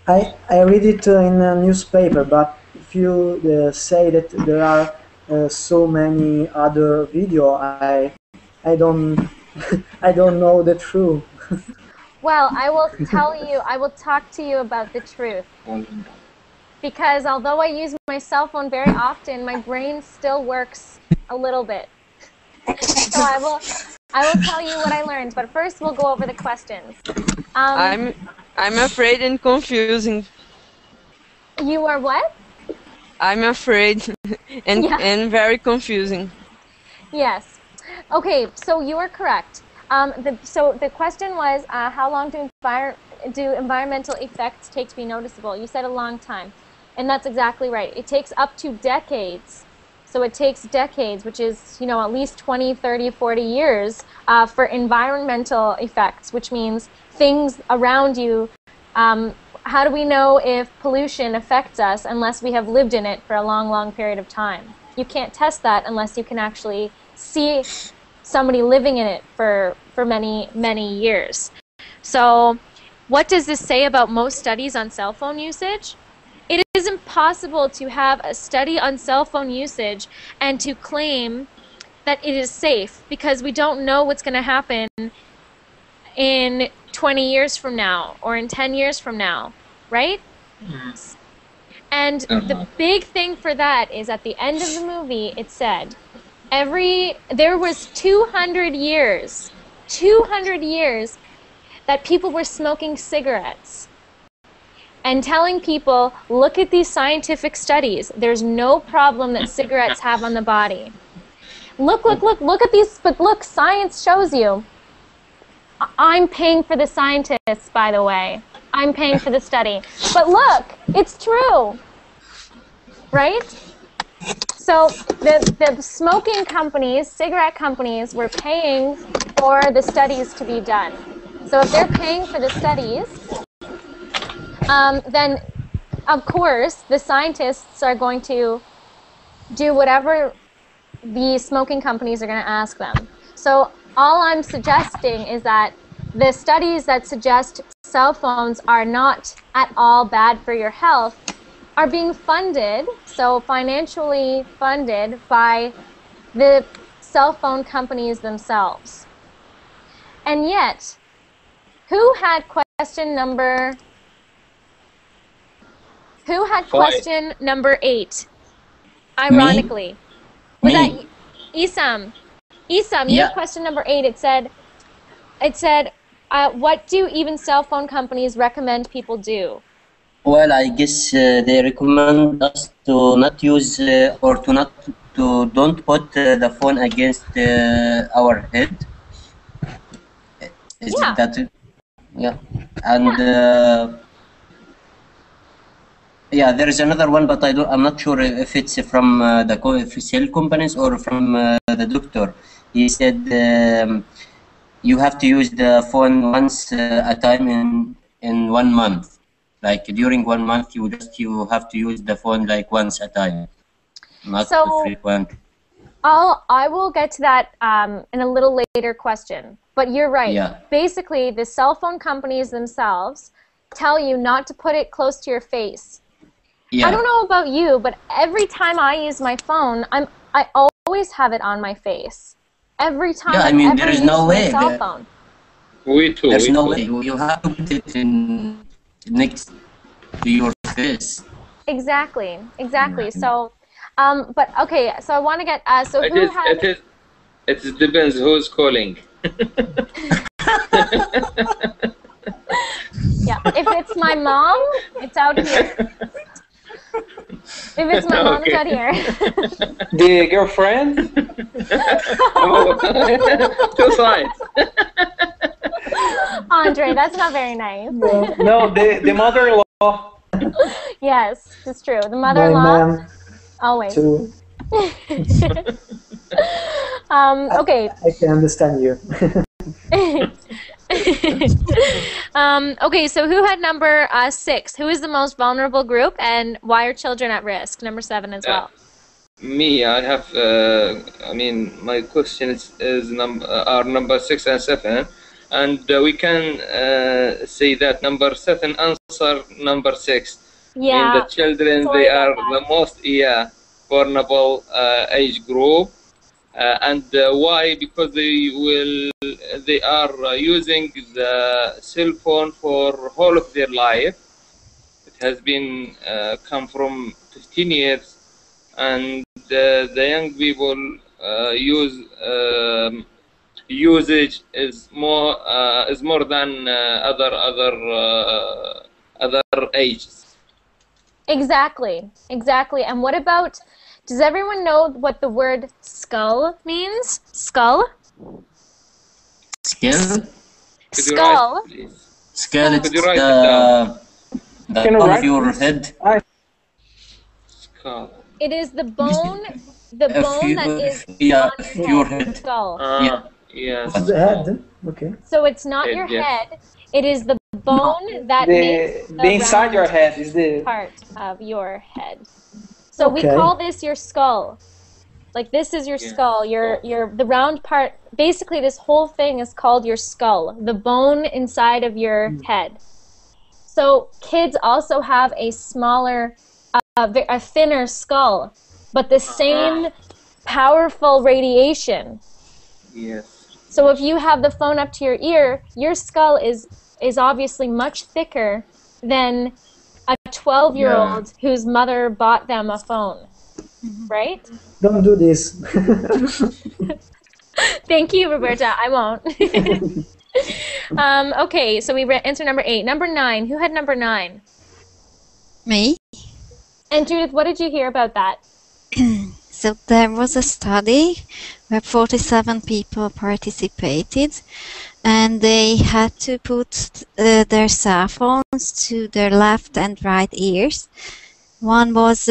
I read it in a newspaper, but if you say that there are so many other video, I don't I don't know the truth. Well, I will tell you. I will talk to you about the truth. Because although I use my cell phone very often, my brain still works a little bit. So I will tell you what I learned, but first we'll go over the questions. I'm afraid and confusing. You are what? I'm afraid and Yeah. and very confusing. Yes. Okay, so you are correct. So the question was, how long do environmental effects take to be noticeable? You said a long time, and that's exactly right. It takes up to decades. So it takes decades, which is, at least 20, 30, 40 years for environmental effects, which means things around you. How do we know if pollution affects us unless we have lived in it for a long, long period of time? You can't test that unless you can actually see somebody living in it for many, many years. So what does this say about most studies on cell phone usage? It is impossible to have a study on cell phone usage and to claim that it is safe because we don't know what's going to happen in 20 years from now or in 10 years from now, right? And the big thing for that is at the end of the movie it said there was 200 years that people were smoking cigarettes and telling people, look at these scientific studies. There's no problem that cigarettes have on the body. Look at these, but look, science shows you. I'm paying for the scientists, by the way. I'm paying for the study. But look, it's true, right? So the smoking companies, cigarette companies, were paying for the studies to be done. So if they're paying for the studies, then of course the scientists are going to do whatever the smoking companies are going to ask them. So all I'm suggesting is that the studies that suggest cell phones are not at all bad for your health are being funded, so financially funded by the cell phone companies themselves. And yet, who had question number 8? Ironically. Was that Isam? Isam, you had question number 8. It said, what do even cell phone companies recommend people do? Well, I guess they recommend us to not use or don't put the phone against our head. Is that it? Yeah. And yeah, there is another one, but I'm not sure if it's from the cell companies or from the doctor. He said you have to use the phone once a time in 1 month. Like during 1 month, you have to use the phone like once a time, not frequent. I will get to that in a little later question. But you're right. Yeah. Basically, the cell phone companies themselves tell you not to put it close to your face. Yeah. I don't know about you, but every time I use my phone, I always have it on my face. Every time Yeah, I mean, there is no way. Cell phone. We too. There's no way. You have to put it next to your face. Exactly. So, but okay. So I want to get so who had? It depends who's calling. Yeah. If it's my mom, it's out here. If it's my mom, it's out here. The girlfriend? Two sides. Andre, that's not very nice. No, the mother-in-law. Yes, it's true. The mother-in-law. Always. Too. Okay. I can understand you. Okay, so who had number 6? Who is the most vulnerable group, and why are children at risk? Number 7 as well. Me, I have. I mean, my question are number 6 and 7, and we can say that number 7 answer number 6. Yeah. In the children, they are the most vulnerable age group. And why? Because they are using the cell phone for whole of their life. It has been come from 15 years, and the young people use usage is more than other ages. Exactly. And what about, does everyone know what the word skull means? Skull? Skill? Skull. Skull, it's Could you write it down? the Can you top of write your this? head. Skull. It is the bone, that is Yeah, on your head, head. skull. Yes. It's the head. Okay. So it's not Head, your yes. head, it is the bone that makes The inside round your head is the part of your head. So we Okay. call this your skull. Like this is your skull, the round part, basically this whole thing is called your skull, the bone inside of your head. So kids also have a smaller, a thinner skull, but the same powerful radiation. Yes. So if you have the phone up to your ear, your skull is obviously much thicker than a 12-year-old whose mother bought them a phone, right? Don't do this. Thank you, Roberta. I won't. Okay, so we answered number 8. Number 9. Who had number 9? Me? And Judith, what did you hear about that? So there was a study where 47 people participated, and they had to put their cell phones to their left and right ears. One was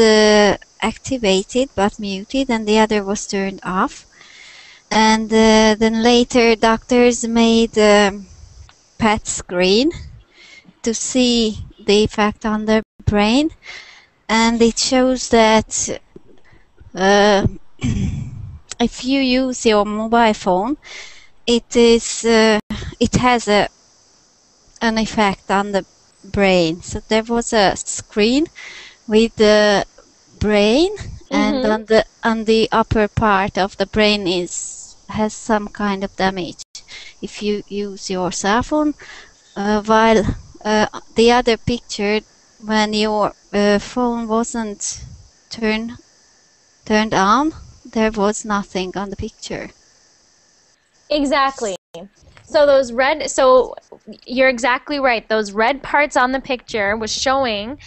activated but muted, and the other was turned off. And then later doctors made a PET screen to see the effect on their brain, and it shows that if you use your mobile phone, it has an effect on the brain. So there was a screen with the brain, and on the upper part of the brain has some kind of damage if you use your cell phone, while the other picture, when your phone wasn't turned on, there was nothing on the picture. Exactly. So you're exactly right. Those red parts on the picture was showing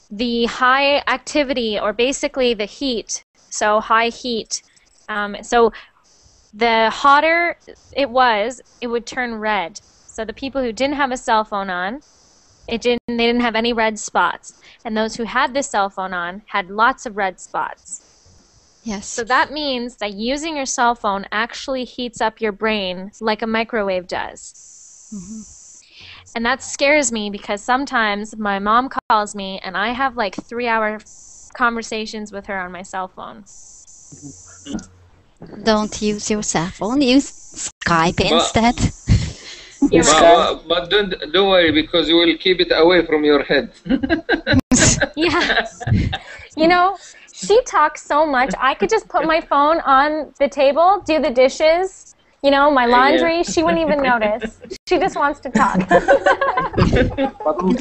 the high activity, or basically the heat. So high heat. So the hotter it would turn red. So the people who didn't have a cell phone on, they didn't have any red spots. And those who had the cell phone on had lots of red spots. Yes. So that means that using your cell phone actually heats up your brain like a microwave does. And that scares me because sometimes my mom calls me and I have like 3-hour conversations with her on my cell phone. Don't use your cell phone, use Skype instead. But don't worry, because you will keep it away from your head. Yeah. You know, she talks so much. I could just put my phone on the table, do the dishes, you know, my laundry. She wouldn't even notice. She just wants to talk.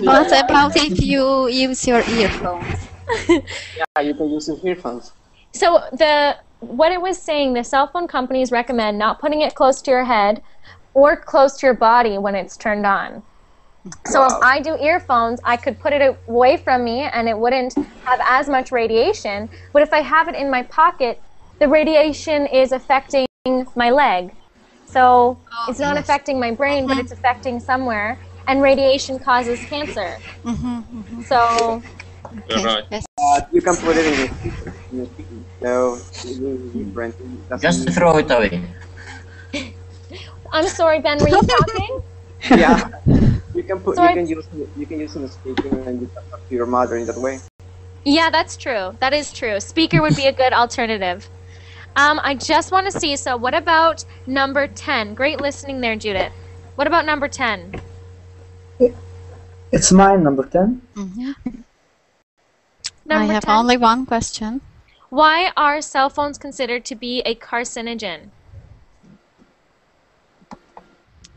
What about if you use your earphones? Yeah, you can use your earphones. So what it was saying, the cell phone companies recommend not putting it close to your head or close to your body when it's turned on. So if I do earphones, I could put it away from me and it wouldn't have as much radiation. But if I have it in my pocket, the radiation is affecting my leg. So it's not affecting my brain, but it's affecting somewhere. And radiation causes cancer. So... You're right. You can put it in your speaker. So Just throw it away. I'm sorry, Ben, were you talking? Yeah. You can use the speaker and you can talk to your mother in that way. Yeah, that's true. That is true. Speaker would be a good alternative. I just want to see, so what about number 10? Great listening there, Judith. What about number 10? It's mine, number 10. I have only one question. Why are cell phones considered to be a carcinogen?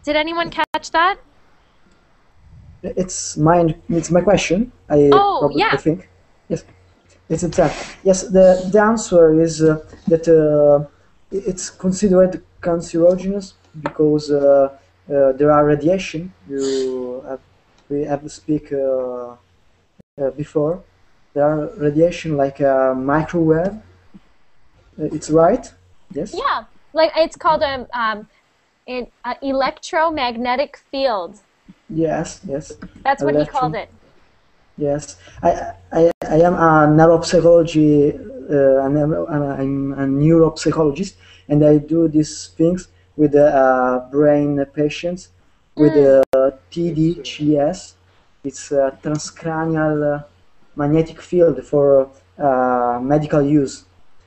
Did anyone catch that? It's mine. It's my question. I think. Yes. It's that. Yes. The answer is that it's considered cancerogenous because there are radiation. We have to speak before. There are radiation like a microwave. It's right? Yes? Yeah, like it's called an electromagnetic field. Yes, yes. That's what he called it. Yes. I am a neuropsychology, I'm a neuropsychologist, and I do these things with brain patients with TDCS. It's a transcranial magnetic field for medical use.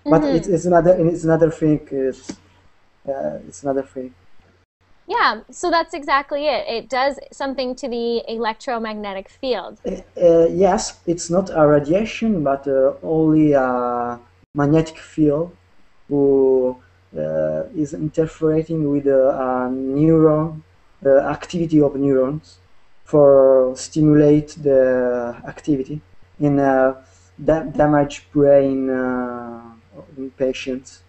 But it's another thing. It's another thing. Yeah, so that's exactly it. It does something to the electromagnetic field. Yes, it's not a radiation, but only a magnetic field who is interfering with neuron activity of neurons for stimulate the activity in damaged brain in patient.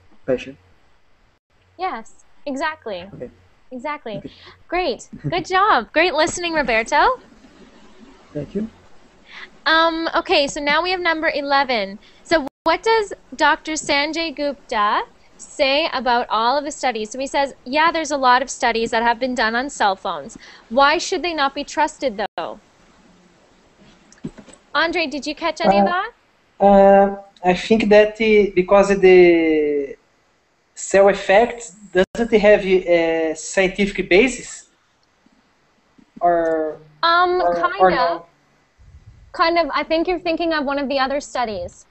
Yes, exactly. Okay. Exactly. Great. Good job. Great listening, Roberto. Thank you. Okay, so now we have number 11. So what does Dr. Sanjay Gupta say about all of the studies? So he says, yeah, there's a lot of studies that have been done on cell phones. Why should they not be trusted, though? Andre, did you catch any of that? I think that because the cell effect doesn't have a scientific basis, or kind of. no? Kind of. I think you're thinking of one of the other studies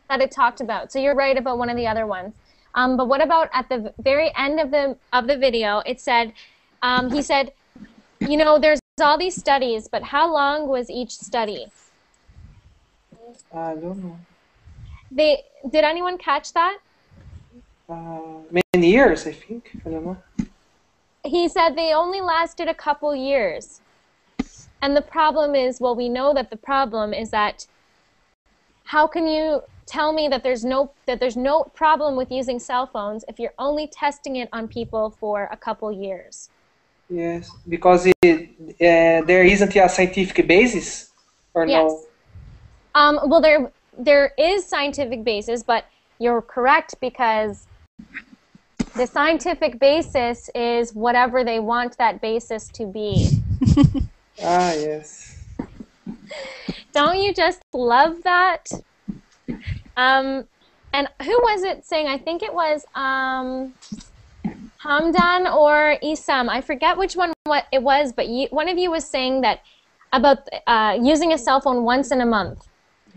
that it talked about. So you're right about one of the other ones. But what about at the very end of the video? It said, he said, you know, there's all these studies, but how long was each study? I don't know. Did anyone catch that? Many years, I think. I don't know. He said they only lasted a couple years. And the problem is, well, we know that the problem is that how can you tell me that there's no problem with using cell phones if you're only testing it on people for a couple years? Yes, because there isn't a scientific basis, or yes. no? Well, there is scientific basis, but you're correct because the scientific basis is whatever they want that basis to be. Ah, yes. Don't you just love that? And who was it saying? I think it was Hamdan or Isam. I forget which one what it was, but one of you was saying that about using a cell phone once in a month.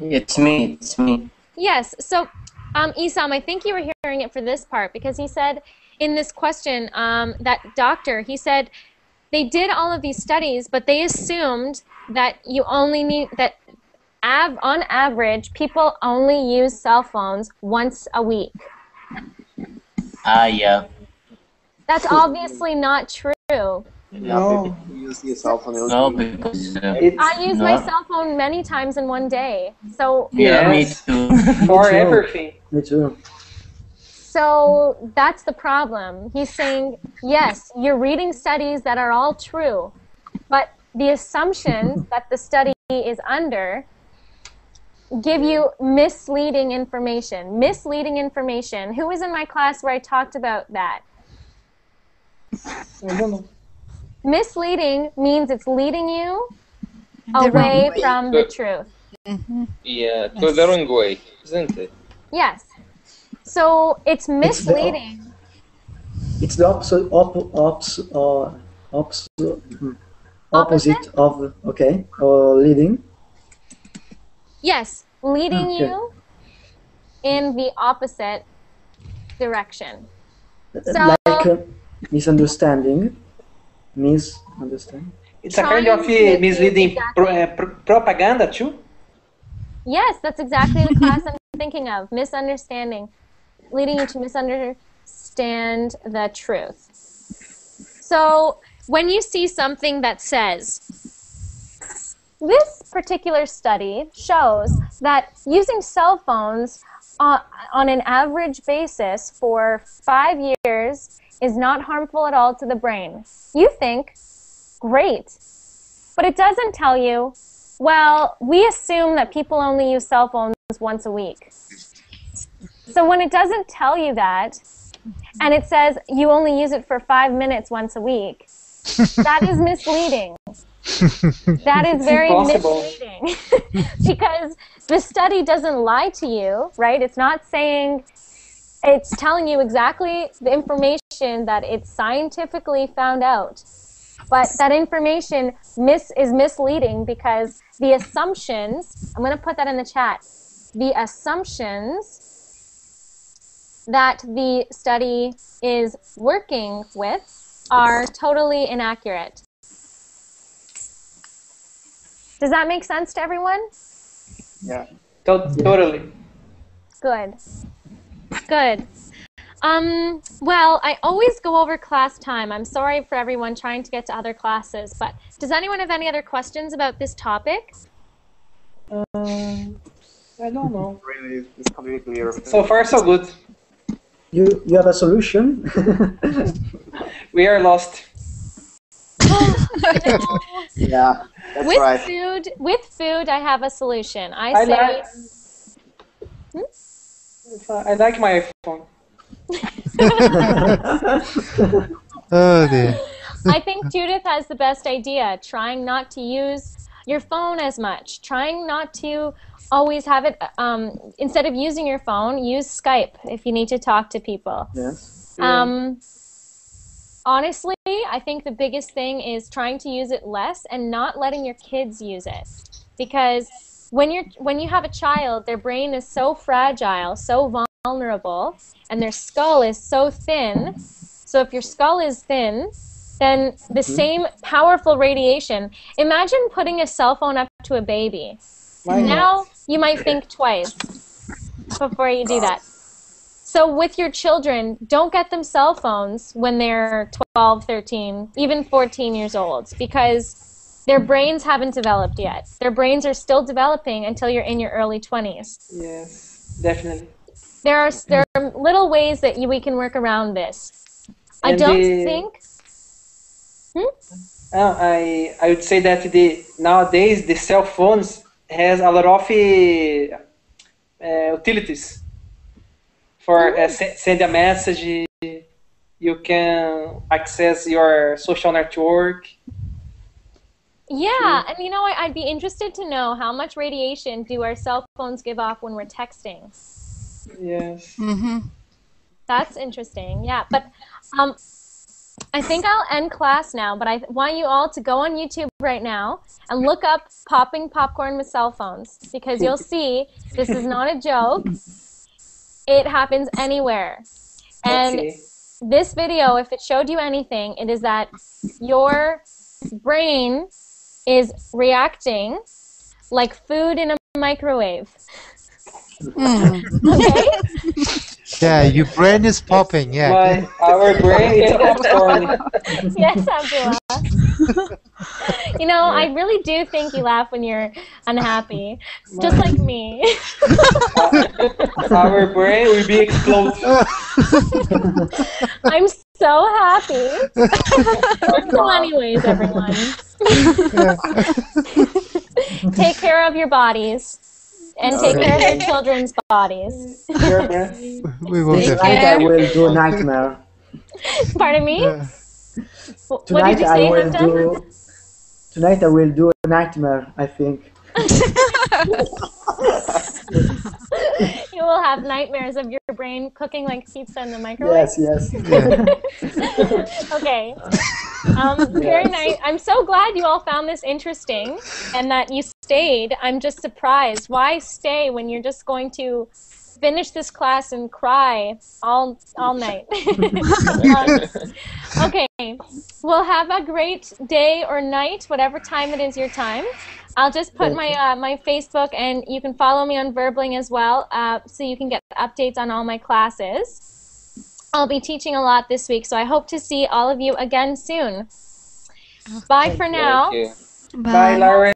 It's me. It's me. Yes. So, Isam, I think you were hearing it for this part because he said in this question, that doctor, he said they did all of these studies, but they assumed that you only need that. On average, people only use cell phones once a week. Yeah. That's obviously not true. No. Use your cell phone. No, because I use my cell phone many times in one day. So yeah, me too. For everything. Me too. So that's the problem. He's saying, yes, you're reading studies that are all true, but the assumptions that the study is under give you misleading information. Misleading information. Who was in my class where I talked about that? I don't know. Misleading means it's leading you away from the truth. Mm-hmm. Yeah, to the wrong way, isn't it? Yes. So it's misleading. It's the opposite of leading. Yes, leading you in the opposite direction. So, like misunderstanding. It's a kind of misleading propaganda too? Yes, that's exactly the class I'm thinking of. Misunderstanding. Leading you to misunderstand the truth. So when you see something that says, this particular study shows that using cell phones on an average basis for 5 years is not harmful at all to the brain. You think, great. But it doesn't tell you, well, we assume that people only use cell phones once a week. So when it doesn't tell you that, and it says you only use it for 5 minutes once a week, that is misleading. That is very misleading. Because the study doesn't lie to you, right? It's not saying, it's telling you exactly the information that it's scientifically found out. But that information is misleading because the assumptions, I'm going to put that in the chat, the assumptions that the study is working with are totally inaccurate. Does that make sense to everyone? Yeah, totally. Good. Good. Well, I always go over class time. I'm sorry for everyone trying to get to other classes, but does anyone have any other questions about this topic? I don't know. Really, it's completely clear. So far, so good. You have a solution? We are lost. Yeah, that's with right. With food, I have a solution. I say. I like my iPhone. Oh dear. I think Judith has the best idea, trying not to use your phone as much, trying not to always have it, instead of using your phone, use Skype if you need to talk to people. Yes. Honestly, I think the biggest thing is trying to use it less and not letting your kids use it. Because when you have a child, their brain is so fragile, so vulnerable, and their skull is so thin. So if your skull is thin, then the same powerful radiation. Imagine putting a cell phone up to a baby. Now you might think twice before you do that. So with your children, don't get them cell phones when they're 12, 13, even 14 years old, because their brains haven't developed yet. Their brains are still developing until you're in your early 20s. Yes, definitely. There are little ways that we can work around this. I And don't think... I would say that nowadays the cell phones has a lot of utilities. For send a message, you can access your social network. Yeah, and you know, I'd be interested to know how much radiation do our cell phones give off when we're texting. Yes. That's interesting, yeah. But I think I'll end class now, but I want you all to go on YouTube right now and look up popping popcorn with cell phones, because you'll see this is not a joke. It happens anywhere. And this video, if it showed you anything, it is that your brain is reacting like food in a microwave. Okay? Yeah, your brain is popping, yeah. Our brain is popcorn. Yes, Abdullah. You know, I really do think you laugh when you're unhappy. Just like me. Our brain will be exploded. I'm so happy. So anyways, everyone. Take care of your bodies. And take care of your children's bodies. We will Tonight I will do nightmare. Pardon me? What did Tonight you say, I will Hamdan? do. Tonight I will do a nightmare, I think. You will have nightmares of your brain cooking like pizza in the microwave? Yes. Okay. Very nice. I'm so glad you all found this interesting and that you stayed. I'm just surprised. Why stay when you're just going to finish this class and cry all night? Okay. Well, have a great day or night, whatever time it is your time. I'll just put my Facebook, and you can follow me on Verbling as well, so you can get updates on all my classes. I'll be teaching a lot this week, so I hope to see all of you again soon. Bye for now. Bye, Lauren.